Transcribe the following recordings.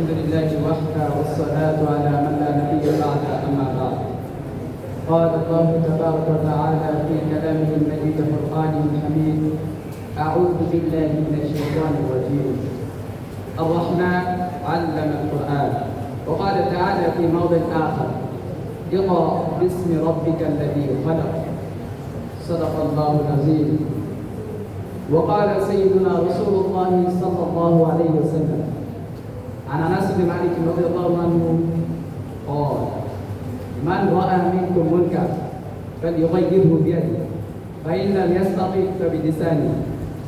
الحمد لله وحده والصلاة على من لا نبي بعد أما بعد. قال الله تبارك وتعالى في كلامه المجيد فرقانه الحميد: أعوذ بالله من الشيطان الرجيم. الرحمن علم القرآن. وقال تعالى في موضع آخر: اقرأ باسم ربك الذي خلق. صدق الله العظيم. وقال سيدنا رسول الله صلى الله عليه وسلم عن انس بن مالك رضي الله عنه قال: من راى منكم منكر فليغيره بيده، فان لم يستطع فبلسانه،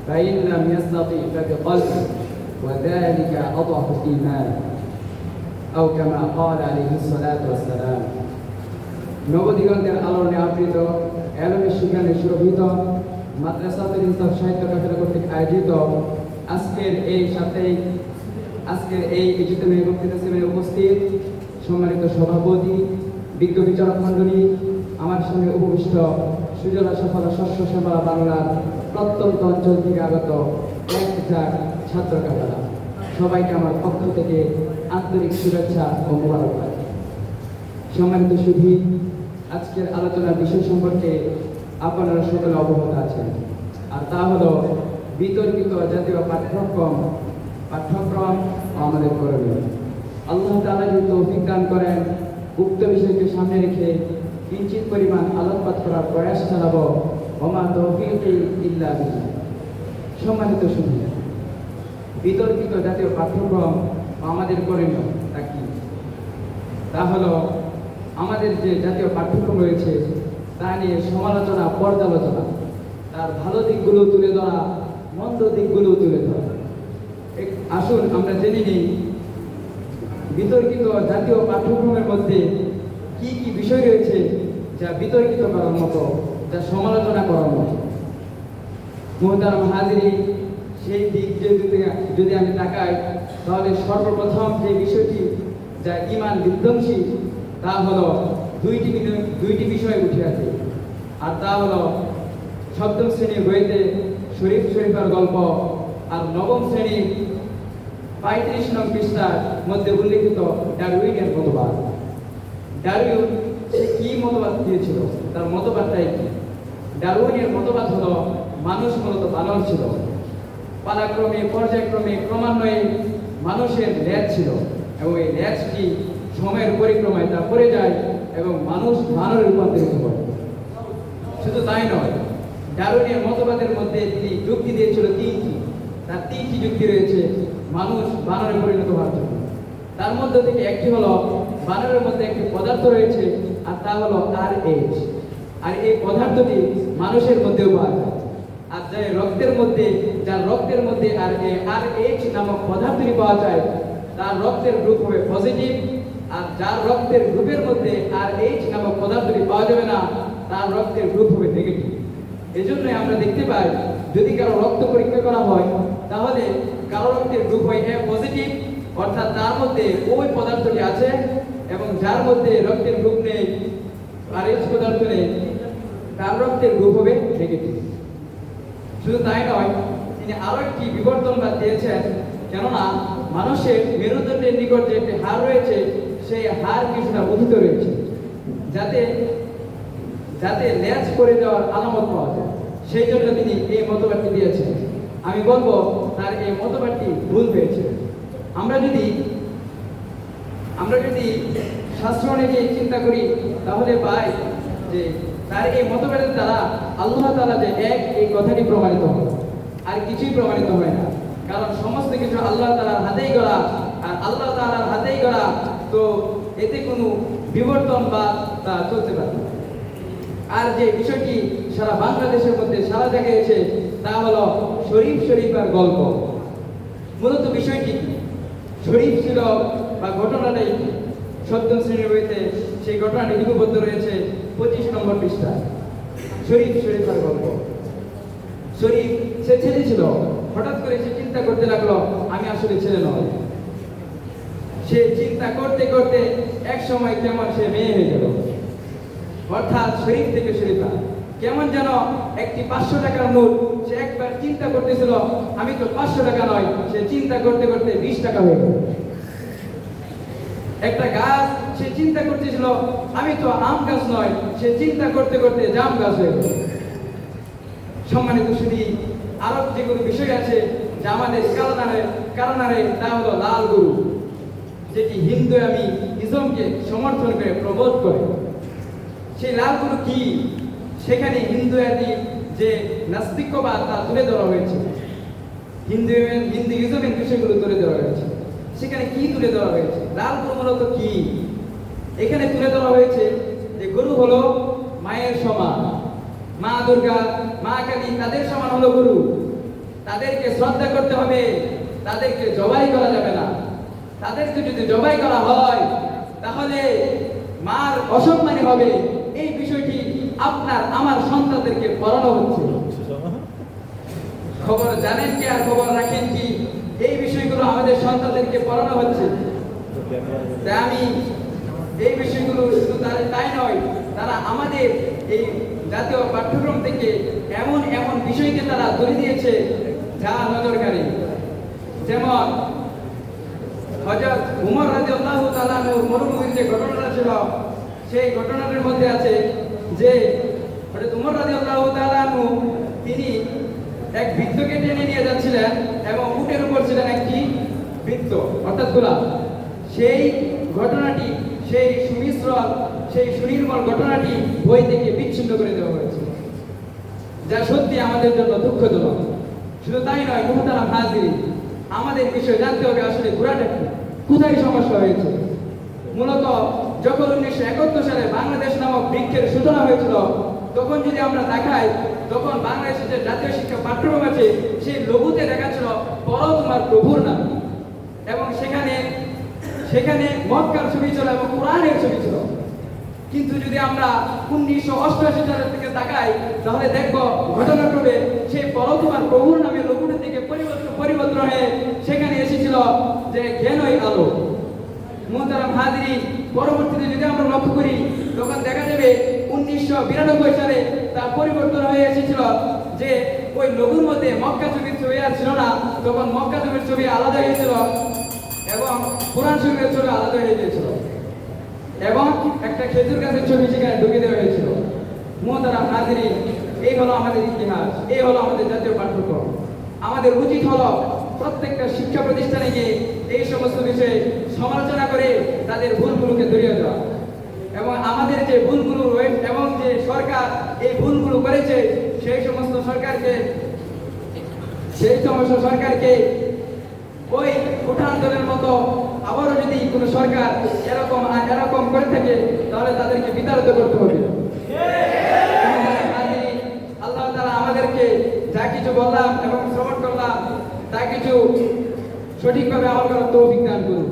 فان لم يستطع فبقلبه، وذلك اضعف الايمان، او كما قال عليه الصلاه والسلام. নবদিগন্তের আলোড়নে আবৃত এলমে শিখানে সুরভিত মাদ্রাসাতুল ইনসাফ সাহিত্য কাফেলা কর্তৃক আয়োজিত আজকের এই ইজতেমায়ী বক্তৃতা সেমিনারে উপস্থিত সম্মানিত সভাপতি, বিজ্ঞ বিচারক মণ্ডলী, আমার সঙ্গে উপবিষ্ট সুজলা সফলা শস্য শ্যামলা বাংলার প্রত্যন্ত অঞ্চল থেকে আগত 1000 ছাত্র কাফেলা, সবাইকে আমার পক্ষ থেকে আন্তরিক শুভেচ্ছা ও মোবারকবাদ। সম্মানিত সুধী, আজকের আলোচনার বিষয় সম্পর্কে আপনারা সকলে অবগত আছেন, আর তা হলো বিতর্কিত জাতীয় পাঠ্যক্রম আমাদের করণীয়। আল্লাহ তাআলা যদি তৌফিক দান করেন, উক্ত বিষয়কে সামনে রেখে কিঞ্চিত পরিমাণ আলোকপাত করার প্রয়াস চালাবো। ওমা তৌফিকি ইল্লা বিল্লাহ। সম্মানিত সুধী, বিতর্কিত জাতীয় পাঠ্যক্রম আমাদের করণীয় তা কি? তা হলো আমাদের যে জাতীয় পাঠ্যক্রম রয়েছে তা নিয়ে সমালোচনা, পর্যালোচনা, তার ভালো দিকগুলো তুলে ধরা, মন্দ দিকগুলো তুলে ধরা। আসুন আমরা জেনে নিই বিতর্কিত জাতীয় পাঠ্যক্রমের মধ্যে কি কি বিষয় রয়েছে যা বিতর্কিত করার মতো, যা সমালোচনা করার মতো। মুহতারাম হাজিরিন, সেই দিক যদি আমি তাকাই, তাহলে সর্বপ্রথম যে বিষয়টি যা ঈমান বিধ্বংসী তা হলো দুইটি বিষয় উঠে আসে, আর তা হলো 7ম শ্রেণীর বইতে শরীফ শরীফার গল্প, আর 9ম শ্রেণীর 35 নং পৃষ্ঠার মধ্যে উল্লেখিত ডারউইনের মতবাদ। ডারউইন সে কি মতবাদ দিয়েছিল, তার মতবাদটাই কি? ডারউইনের মতবাদ হলো মানুষ মূলত বানর ছিল, পালাক্রমে পর্যায়ক্রমে ক্রমান্বয়ে মানুষের লেজ ছিল, এবং এই লেজটি সময়ের পরিক্রমায় তা পড়ে যায় এবং মানুষ বানরে রূপান্তরিত হয়। শুধু তাই নয়, ডারউইনের মতবাদের মধ্যে তিনি যুক্তি দিয়েছিল 3টি। তার 3টি যুক্তি রয়েছে মানুষ বানরে পরিণত হওয়ার জন্য। তার মধ্যে থেকে একটি হলো বানরের মধ্যে একটি পদার্থ রয়েছে, আর তা হলো RH, আর এই পদার্থটি মানুষের মধ্যেও পাওয়া যায়। আর যার রক্তের মধ্যে আর RH নামক পদার্থটি পাওয়া যায়, তার রক্তের গ্রুপ হবে পজিটিভ, আর যার রক্তের গ্রুপের মধ্যে RH নামক পদার্থটি পাওয়া যাবে না, তার রক্তের গ্রুপ হবে নেগেটিভ। এজন্যই আমরা দেখতে পাই যদি কারো রক্ত পরীক্ষা করা হয়, তাহলে কারো রক্তের গ্রুপ হয় A পজিটিভ, অর্থাৎ তার মধ্যে ওই পদার্থটি আছে, এবং যার মধ্যে রক্তের গ্রুপ নেই, RH পদার্থ নেই, তার রক্তের গ্রুপ হবে নেগেটিভ। শুধু তাই নয়, তিনি আরো একটি বিবর্তনবাদ দিয়েছেন, কেননা মানুষের মেরুদণ্ডের নিকট যে একটি হাড় রয়েছে, সেই হাড় কিছুটা উদিত রয়েছে, যাতে লেজ করে দেওয়ার আলামত পাওয়া যায়। সেই জন্য তিনি এই মতবাদটি দিয়েছেন। আমি বলবো তার এই মতবাদটি ভুল হয়েছে। আমরা যদি শাস্ত্র নিয়ে চিন্তা করি, তাহলে পাই যে তার এই মতবাদের দ্বারা আল্লাহ তাআলা যে এক, এই কথাটি প্রমাণিত হয়, আর কিছুই প্রমাণিত হয় না। কারণ সমস্ত কিছু আল্লাহ তাআলার হাতেই গড়া, আর আল্লাহ তাআলার হাতেই গড়া, তো এতে কোনো বিবর্তন বা তা চলতে পারে না। আর যে বিষয়টি সারা বাংলাদেশের মধ্যে সারা জায়গায় তা হলো শরীফ শরীফার গল্প। মূলত বিষয়টি কি? শরীফ ছিল বা ঘটনাটাই 7ম শ্রেণীর বইতে সেই ঘটনাটি লিপিবদ্ধ রয়েছে 25 নম্বর পৃষ্ঠায়। শরীফ শরীফার গল্প। শরীফ সে ছেলে ছিল, হঠাৎ করে সে চিন্তা করতে লাগলো আমি আসলে ছেলে নয়। সে চিন্তা করতে করতে এক সময় কেমন সে মেয়ে হয়ে গেল, অর্থাৎ শরীফ থেকে শরীফা। কেমন যেন একটি 500 টাকার নোট সে একবার চিন্তা করতেছিল আমি তো 500 টাকা নয়, সে চিন্তা করতে করতে 20 টাকা হয়ে গেল। একটা গাছ সে চিন্তা করতেছিল আমি তো আম গাছ নয়, সে চিন্তা করতে করতে জাম গাছ হয়ে গেল। সম্মানিত শুধু আরো যেগুলো বিষয় আছে যা আমাদের কারণে তা হলো লাল গরু, যেটি হিন্দু আমি ইসলামকে সমর্থন করে প্রবোধ করে। সেই লাল গরু কি, সেখানে হিন্দু আদি যে নাস্তিক্যবাদ তা তুলে ধরা হয়েছে, হিন্দুইজমের বিষয়গুলো তুলে ধরা হয়েছে। সেখানে কি তুলে ধরা হয়েছে, লাল গরু মূলত কি, এখানে তুলে ধরা হয়েছে যে গরু হলো মায়ের সমান, মা দুর্গা, মা কালী তাদের সমান হলো গরু। তাদেরকে শ্রদ্ধা করতে হবে, তাদেরকে জবাই করা যাবে না। তাদেরকে যদি জবাই করা হয় তাহলে মার অসম্মানী হবে। এই বিষয়টি আপনার আমার সন্তানদেরকে পড়ানো হচ্ছে। খবর জানেন কি আর খবর রাখেন কি, এই বিষয়গুলো আমাদের সন্তানদেরকে পড়ানো হচ্ছে। তাই আমি এই বিষয়গুলো শুধু তাই নয়, তারা আমাদের এই জাতীয় পাঠ্যক্রম থেকে এমন এমন বিষয়কে তারা ধরে দিয়েছে যা নজরকারী। যেমন হযরত উমর রাদিয়াল্লাহু তাআলা আনহু মরুভূমির যে ঘটনাটা ছিল, সেই ঘটনাটির মধ্যে আছে যে হযরত উমর রাদিয়াল্লাহু তাআলা আনহু তিনি এক বৃদ্ধকে টেনে নিয়ে যাচ্ছিলেন এবং উটের উপর ছিলেন একটি বৃদ্ধ অর্থাৎ গোলাম। সেই ঘটনাটি, সেই সুনির্মল ঘটনাটি বই থেকে বিচ্ছিন্ন করে দেওয়া হয়েছে, যা সত্যি আমাদের জন্য দুঃখজনক। শুধু তাই নয়, মুহতারাম হাজিরিন, আমাদের বিষয় জানতে হবে আসলে ঘোড়াটা কি, কোথায় সমস্যা হয়েছে। মূলত যখন 1971 সালে বাংলাদেশ নামক বৃক্ষের সূচনা হয়েছিল, তখন যদি আমরা দেখাই, তখন বাংলাদেশের যে জাতীয় শিক্ষা পাঠ্যক্রম আছে সেই লঘুতে দেখা ছিল পড়ো তোমার প্রভুর নাম, এবং সেখানে মক্কার ছবি ছিল এবং কোরআনের ছবি ছিল। কিন্তু যদি আমরা 1988 সালের দিকে তাকাই তাহলে দেখব ঘটনাক্রমে সেই পড়ো তোমার প্রভুর নামে লঘুটা থেকে পরিবর্তন হয়ে সেখানে এসেছিল যে জ্ঞানই আলো। মুহতারাম হাজিরিন, পরবর্তীতে যদি আমরা লক্ষ্য করি তখন দেখা যাবে 1992 সালে তার পরিবর্তন হয়ে এসেছিল যে ওই লঘুর মধ্যে মক্কা ছবির ছবি আর ছিল না, তখন মক্কা ছবির ছবি আলাদা হয়েছিল এবং কোরআন শরীফের ছবি আলাদা হয়ে গিয়েছিল এবং একটা খেজুর গাছের ছবি সেখানে ঢুকে দেওয়া হয়েছিল। মুহতারাম হাজিরিন, এই হলো আমাদের ইতিহাস, এই হলো আমাদের জাতীয় পাঠ্যক্রম। আমাদের উচিত হলো প্রত্যেকটা শিক্ষা প্রতিষ্ঠানে গিয়ে এই সমস্ত বিষয়ে সমালোচনা করে তাদের ভুলগুলোকে ধরিয়ে দেওয়া, এবং আমাদের যে ভুলগুলো রয়েছে এবং যে সরকার এই ভুলগুলো করেছে সেই সমস্ত সরকারকে ওই উঠান্তরের মতো আবারও যদি কোনো সরকার এরকম করে থাকে তাহলে তাদেরকে বিতাড়িত করতে হবে। আল্লাহ তাআলা আমাদেরকে যা কিছু বললাম এবং শ্রবণ করলাম তা কিছু সঠিকভাবে আমল করার তৌফিক দান করুন।